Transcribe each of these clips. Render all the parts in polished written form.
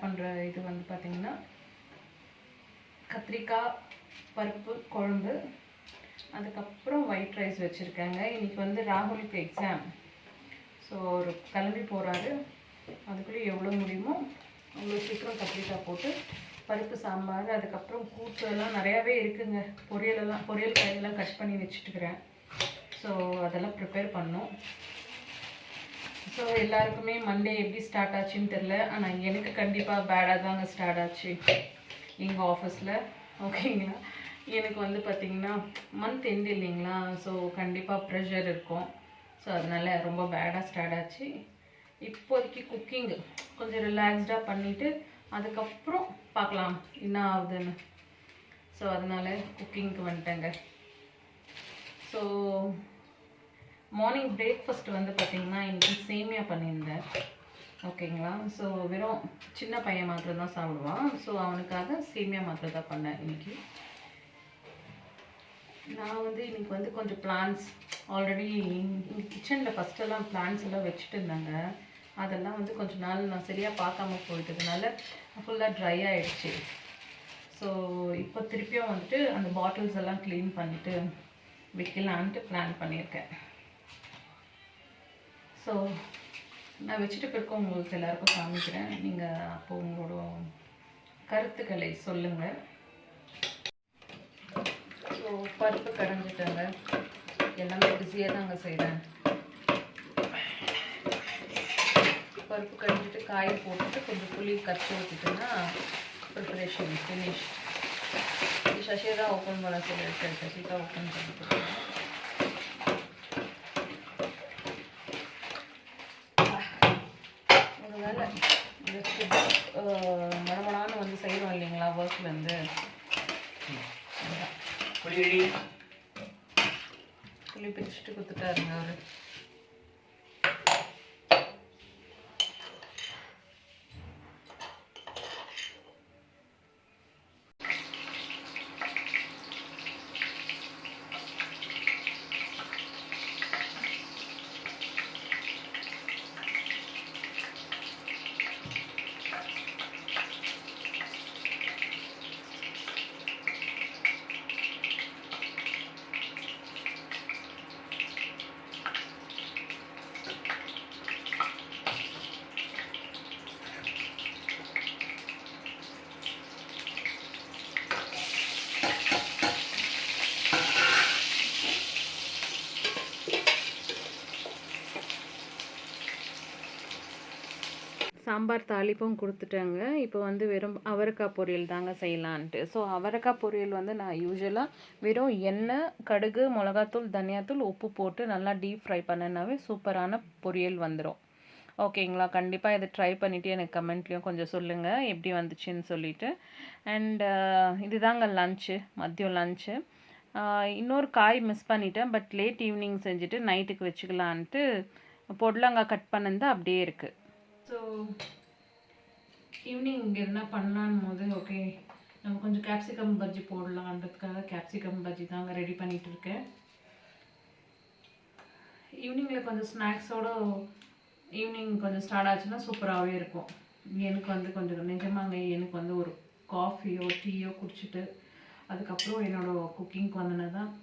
பண்ணுற இது வந்து பார்த்திங்கன்னா கத்திரிக்காய் பருப்பு குழம்பு, அதுக்கப்புறம் ஒயிட் ரைஸ் வச்சுருக்கேங்க. இன்றைக்கி வந்து ராகுலுக்கு எக்ஸாம். ஸோ ஒரு கிளம்பி போகிறாரு. அதுக்குள்ளே எவ்வளோ முடியுமோ அவ்வளோ சீக்கிரம் கத்திரிக்காய் போட்டு பருப்பு சாம்பார், அதுக்கப்புறம் கூட்டு எல்லாம் நிறையாவே இருக்குங்க. பொரியல் காயெல்லாம் கட் பண்ணி வச்சுட்டுக்கிறேன். ஸோ அதெல்லாம் ப்ரிப்பேர் பண்ணோம். ஸோ எல்லாருக்குமே மண்டே எப்படி ஸ்டார்ட் ஆச்சுன்னு தெரில. ஆனால் எனக்கு கண்டிப்பாக பேடாக தாங்க ஸ்டார்ட் ஆச்சு எங்கள் ஆஃபீஸில். ஓகேங்களா, எனக்கு வந்து பார்த்திங்கன்னா மந்த் எண்ட் இல்லைங்களா, ஸோ கண்டிப்பாக ப்ரெஷர் இருக்கும். ஸோ அதனால் ரொம்ப பேடாக ஸ்டார்ட் ஆச்சு. இப்போதைக்கு குக்கிங் கொஞ்சம் ரிலாக்ஸ்டாக பண்ணிவிட்டு அதுக்கப்புறம் பார்க்கலாம் என்ன ஆகுதுன்னு. ஸோ அதனால் குக்கிங்க்கு வந்துட்டேங்க. ஸோ மார்னிங் பிரேக்ஃபாஸ்ட் வந்து பார்த்திங்கன்னா இன்றைக்கி சேமியா பண்ணியிருந்தேன். ஓகேங்களா, ஸோ வெறும் சின்ன பையன் மாத்திரம் தான் சாப்பிடுவான். ஸோ அவனுக்காக சேமியா மாத்திரம் தான் பண்ணேன் இன்றைக்கி. நான் வந்து இன்றைக்கி வந்து கொஞ்சம் பிளான்ஸ் ஆல்ரெடி கிச்சனில் ஃபஸ்ட்டெல்லாம் பிளான்ஸ் எல்லாம் வச்சுட்டு இருந்தாங்க. அதெல்லாம் வந்து கொஞ்சம் நாள் நான் சரியாக பார்க்காம போயிட்டதுனால ஃபுல்லாக ட்ரை ஆகிடுச்சு. ஸோ இப்போ திருப்பியும் வந்துட்டு அந்த பாட்டில்ஸ் எல்லாம் க்ளீன் பண்ணிவிட்டு வைக்கலான்ட்டு பிளான் பண்ணியிருக்கேன். ஸோ நான் வச்சுட்டு பிறகு உங்களுக்கு எல்லாருக்கும் காமிக்கிறேன். நீங்கள் அப்போ உங்களோட கருத்துக்களை சொல்லுங்கள். ஸோ பருப்பு கடைஞ்சிட்டேங்க. எல்லாமே பிஸியாக தாங்க செய்கிறேன். பருப்பு கடைஞ்சிட்டு காயை போட்டுட்டு கொஞ்சம் புளி கரைச்சி ஊற்றிட்டேன்னா ப்ரிப்பரேஷன் ஃபினிஷ். சசி தான் ஓப்பன் பண்ண சொல்லியிருக்கேன். சசி தான் ஓப்பன் பண்ணிட்டு ஒரு வேலை மடமடான்னு வந்து செய்கிறோம் இல்லைங்களா ஒர்க்லேருந்து. புளி பிரிச்சுட்டு கொடுத்துட்டாருங்க அவர். சாம்பார் தாளிப்பும் கொடுத்துட்டாங்க. இப்போ வந்து வெறும் அவரைக்காய் பொரியல் தாங்க செய்யலான்ட்டு. ஸோ அவரைக்காய் பொரியல் வந்து நான் யூஸ்வலாக வெறும் எண்ணெய், கடுகு, மிளகாத்தூள், தனியாத்தூள், உப்பு போட்டு நல்லா டீப் ஃப்ரை பண்ணனாவே சூப்பரான பொரியல் வந்துடும். ஓகேங்களா, கண்டிப்பாக இதை ட்ரை பண்ணிவிட்டு எனக்கு கமெண்ட்லேயும் கொஞ்சம் சொல்லுங்கள் எப்படி வந்துச்சுன்னு சொல்லிவிட்டு. அண்ட் இதுதாங்க லன்ச்சு, மதியம் லன்ச்சு. இன்னொரு காய் மிஸ் பண்ணிட்டேன். பட் லேட் ஈவினிங் செஞ்சுட்டு நைட்டுக்கு வச்சுக்கலான்ட்டு பொடலங்காய் கட் பண்ணது அப்படியே இருக்குது. ஸோ ஈவினிங் இங்கே என்ன பண்ணலான்னு போது ஓகே நம்ம கொஞ்சம் கேப்சிகம் பஜ்ஜி போடலான்றதுக்காக கேப்சிகம் பஜ்ஜி தாங்க ரெடி பண்ணிகிட்டு இருக்கேன். ஈவினிங்கில் கொஞ்சம் ஸ்நாக்ஸோடு ஈவினிங் கொஞ்சம் ஸ்டார்ட் ஆச்சுன்னா சூப்பராகவே இருக்கும். எனக்கு வந்து கொஞ்சம் நிஜமாங்க எனக்கு வந்து ஒரு காஃபியோ டீயோ குடிச்சிட்டு அதுக்கப்புறம் என்னோடய குக்கிங்க்கு வந்தனா தான்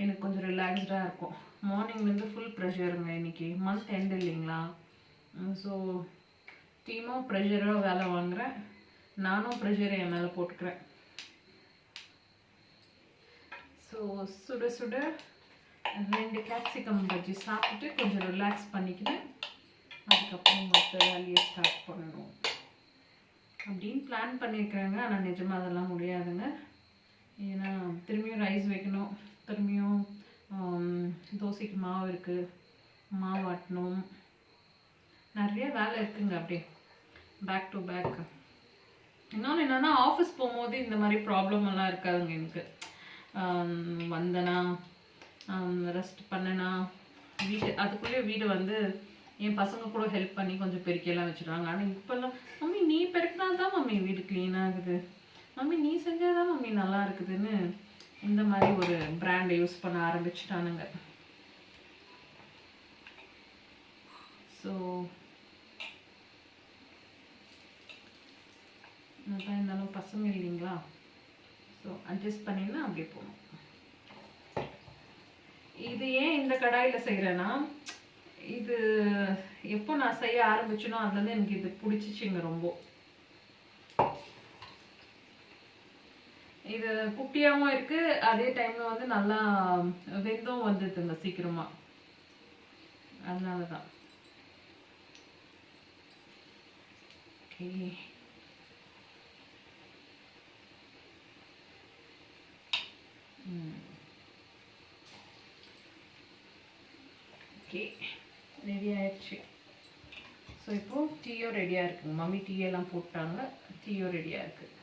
எனக்கு கொஞ்சம் ரிலாக்ஸ்டாக இருக்கும். மார்னிங்லேருந்து ஃபுல் ப்ரெஷருங்க. இன்றைக்கி மந்த் எண்ட் இல்லைங்களா, ஸோ டீமும் ப்ரெஷராக வேலை வாங்குகிறேன், நானும் ப்ரெஷரை என் மேலே போட்டுக்கிறேன். ஸோ சுட சுட 2 கேப்சிகம் பஜ்ஜி சாப்பிட்டுட்டு கொஞ்சம் ரிலாக்ஸ் பண்ணிக்கிறேன். அதுக்கப்புறம் மற்ற வேலையை ஸ்டார்ட் பண்ணணும் அப்படின்னு பிளான் பண்ணியிருக்கிறேங்க. ஆனால் நிஜமாக அதெல்லாம் முடியாதுங்க. ஏன்னா திரும்பியும் ரைஸ் வைக்கணும், திரும்பியும் தோசைக்கு மாவு இருக்குது, மாவு ஆட்டணும், நிறைய வேலை இருக்குங்க. அப்படியே பேக் டு பேக். இன்னொன்று என்னென்னா ஆஃபீஸ் போகும்போது இந்த மாதிரி ப்ராப்ளம் எல்லாம் இருக்காதுங்க. எனக்கு வந்தேனா ரெஸ்ட் பண்ணேனா வீடு அதுக்குள்ளேயே வீடு வந்து என் பசங்க கூட ஹெல்ப் பண்ணி கொஞ்சம் பெருக்கியெல்லாம் வச்சுருவாங்க. ஆனால் இப்போல்லாம் மம்மி நீ பெருக்கினா தான் மம்மி வீடு க்ளீன் ஆகுது, மம்மி நீ செஞ்சால் தான் மம்மி நல்லா இருக்குதுன்னு இந்த மாதிரி ஒரு பிராண்டை யூஸ் பண்ண ஆரம்பிச்சுட்டானுங்க. ஸோ அதான் இருந்தாலும் பசங்க இல்லைங்களா, ஸோ அட்ஜஸ்ட் பண்ணினா அப்படியே போகணும். இது ஏன் இந்த கடாயில் செய்கிறேன்னா, இது எப்போ நான் செய்ய ஆரம்பிச்சேனோ அதுலேருந்து எனக்கு இது பிடிச்சிச்சிங்க ரொம்ப. இது குட்டியாகவும் இருக்குது, அதே டைமில் வந்து நல்லா வெந்தும் வந்துடுதுங்க சீக்கிரமாக, அதனால தான். ஓகே, ஓகே, ரெடி ஆயிடுச்சு. ஸோ இப்போது டீயோ ரெடியாக இருக்குங்க. மம்மி டீயெல்லாம் போட்டாங்க, டீயோ ரெடியாக இருக்குது.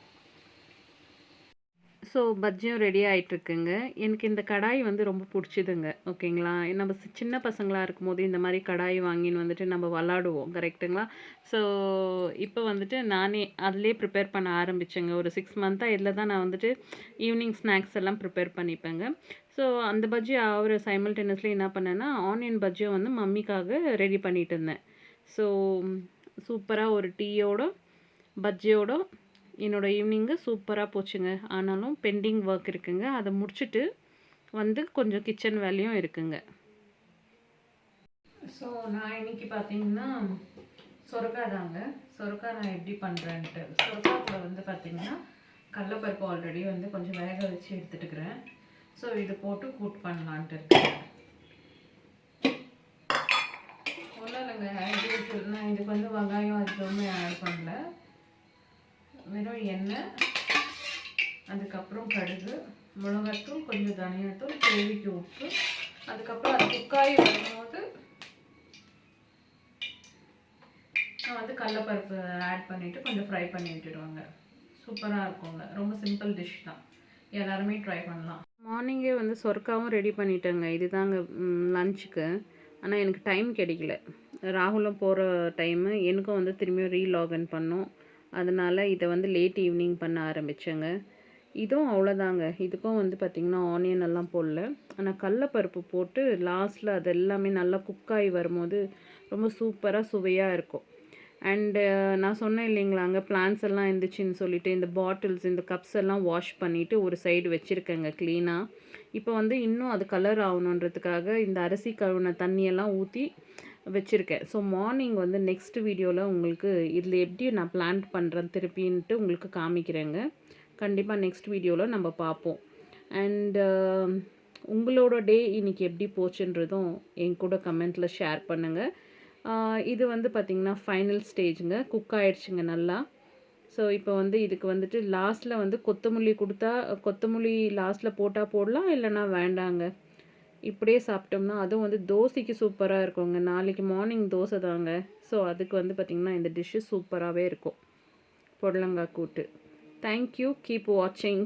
ஸோ பஜ்ஜியும் ரெடி ஆகிட்டுருக்குங்க. எனக்கு இந்த கடாய் வந்து ரொம்ப பிடிச்சிதுங்க. ஓகேங்களா, நம்ம சின்ன பசங்களாக இருக்கும்போது இந்த மாதிரி கடாய் வாங்கின்னு வந்துட்டு நம்ம விளாடுவோம், கரெக்டுங்களா. ஸோ இப்போ வந்துட்டு நானே அதிலே ப்ரிப்பேர் பண்ண ஆரம்பித்தேங்க. ஒரு 6 மந்த்தாக இதில் தான் நான் வந்துட்டு ஈவினிங் ஸ்நாக்ஸ் எல்லாம் ப்ரிப்பேர் பண்ணிப்பேங்க. ஸோ அந்த பஜ்ஜி அவர் சைமல்டேனியஸ்லி என்ன பண்ணேன்னா, ஆனியன் பஜ்ஜியும் வந்து மம்மிக்காக ரெடி பண்ணிட்டு இருந்தேன். ஸோ சூப்பராக ஒரு டீயோட பஜ்ஜியோட என்னோடய ஈவினிங்கு சூப்பராக போச்சுங்க. ஆனாலும் பெண்டிங் ஒர்க் இருக்குங்க, அதை முடிச்சுட்டு வந்து கொஞ்சம் கிச்சன் வேலையும் இருக்குங்க. ஸோ நான் இன்றைக்கி பார்த்தீங்கன்னா சொரக்காய் தாங்க. சொரக்காய் நான் எப்படி பண்ணுறேன்ட்டு, சொரக்காய் கூட வந்து பார்த்திங்கன்னா கடலைப்பருப்பு ஆல்ரெடி வந்து கொஞ்சம் வேக வச்சு எடுத்துட்டுக்கிறேன். ஸோ இது போட்டு கூட் பண்ணலான்ட்டு இருக்கேன். ஒன்றும் இல்லைங்க, நான் இதுக்கு வந்து வெங்காயம் அதுவுமே ஆட் பண்ணல. வெறும் எண்ணெய், அதுக்கப்புறம் கடுகு, மிளகாத்தூள், கொஞ்சம் தனியாத்தூள், தேவைக்கு உப்பு, அதுக்கப்புறம் அது குக்காய் வரும்போது நான் வந்து கடலைப்பருப்பு ஆட் பண்ணிவிட்டு கொஞ்சம் ஃப்ரை பண்ணி விட்டுடுவாங்க. சூப்பராக இருக்குங்க. ரொம்ப சிம்பிள் டிஷ் தான், எல்லாருமே ட்ரை பண்ணலாம். மார்னிங்கே வந்து சொர்க்காவும் ரெடி பண்ணிட்டேங்க. இதுதாங்க லஞ்சுக்கு. ஆனால் எனக்கு டைம் கிடைக்கல. ராகுலும் போகிற டைமு, எனக்கும் வந்து திரும்பியும் ரீலாகின் பண்ணோம். அதனால் இதை வந்து லேட் ஈவினிங் பண்ண ஆரம்பித்தேங்க. இதுவும் அவ்வளோதாங்க. இதுக்கும் வந்து பார்த்திங்கன்னா ஆனியன் எல்லாம் போடல. ஆனால் கடலைப்பருப்பு போட்டு லாஸ்ட்டில் அது எல்லாமே நல்லா குக்காகி வரும்போது ரொம்ப சூப்பராக சுவையாக இருக்கும். அண்டு நான் சொன்னேன் இல்லைங்களாங்க, பிளான்ஸ் எல்லாம் இருந்துச்சுன்னு சொல்லிவிட்டு இந்த பாட்டில்ஸ் இந்த கப்ஸ் எல்லாம் வாஷ் பண்ணிவிட்டு ஒரு சைடு வச்சுருக்கேங்க க்ளீனாக. இப்போ வந்து இன்னும் அது கலர் ஆகணுன்றதுக்காக இந்த அரிசி கழுவின தண்ணியெல்லாம் ஊற்றி வச்சுருக்கேன். ஸோ மார்னிங் வந்து நெக்ஸ்ட் வீடியோவில் உங்களுக்கு இதில் எப்படி நான் பிளான்ட் பண்ணுறேன் திருப்பின்ட்டு உங்களுக்கு காமிக்கிறேங்க. கண்டிப்பாக நெக்ஸ்ட் வீடியோவில் நம்ம பார்ப்போம். அண்டு உங்களோட டே இன்றைக்கி எப்படி போச்சுன்றதும் என் கூட கமெண்ட்டில் ஷேர் பண்ணுங்கள். இது வந்து பார்த்திங்கன்னா ஃபைனல் ஸ்டேஜுங்க, குக் ஆகிடுச்சுங்க நல்லா. ஸோ இப்போ வந்து இதுக்கு வந்துட்டு லாஸ்ட்டில் வந்து கொத்தமல்லி லாஸ்ட்டில் போட்டால் போடலாம், இல்லைனா வேண்டாங்க. இப்படியே சாப்பிட்டோம்னா அதுவும் வந்து தோசைக்கு சூப்பராக இருக்குங்க. நாளைக்கு மார்னிங் தோசை தாங்க. ஸோ அதுக்கு வந்து பார்த்திங்கன்னா இந்த டிஷ்ஷு சூப்பராகவே இருக்கும், புடலங்காய் கூட்டு. தேங்க்யூ, கீப் வாட்சிங்.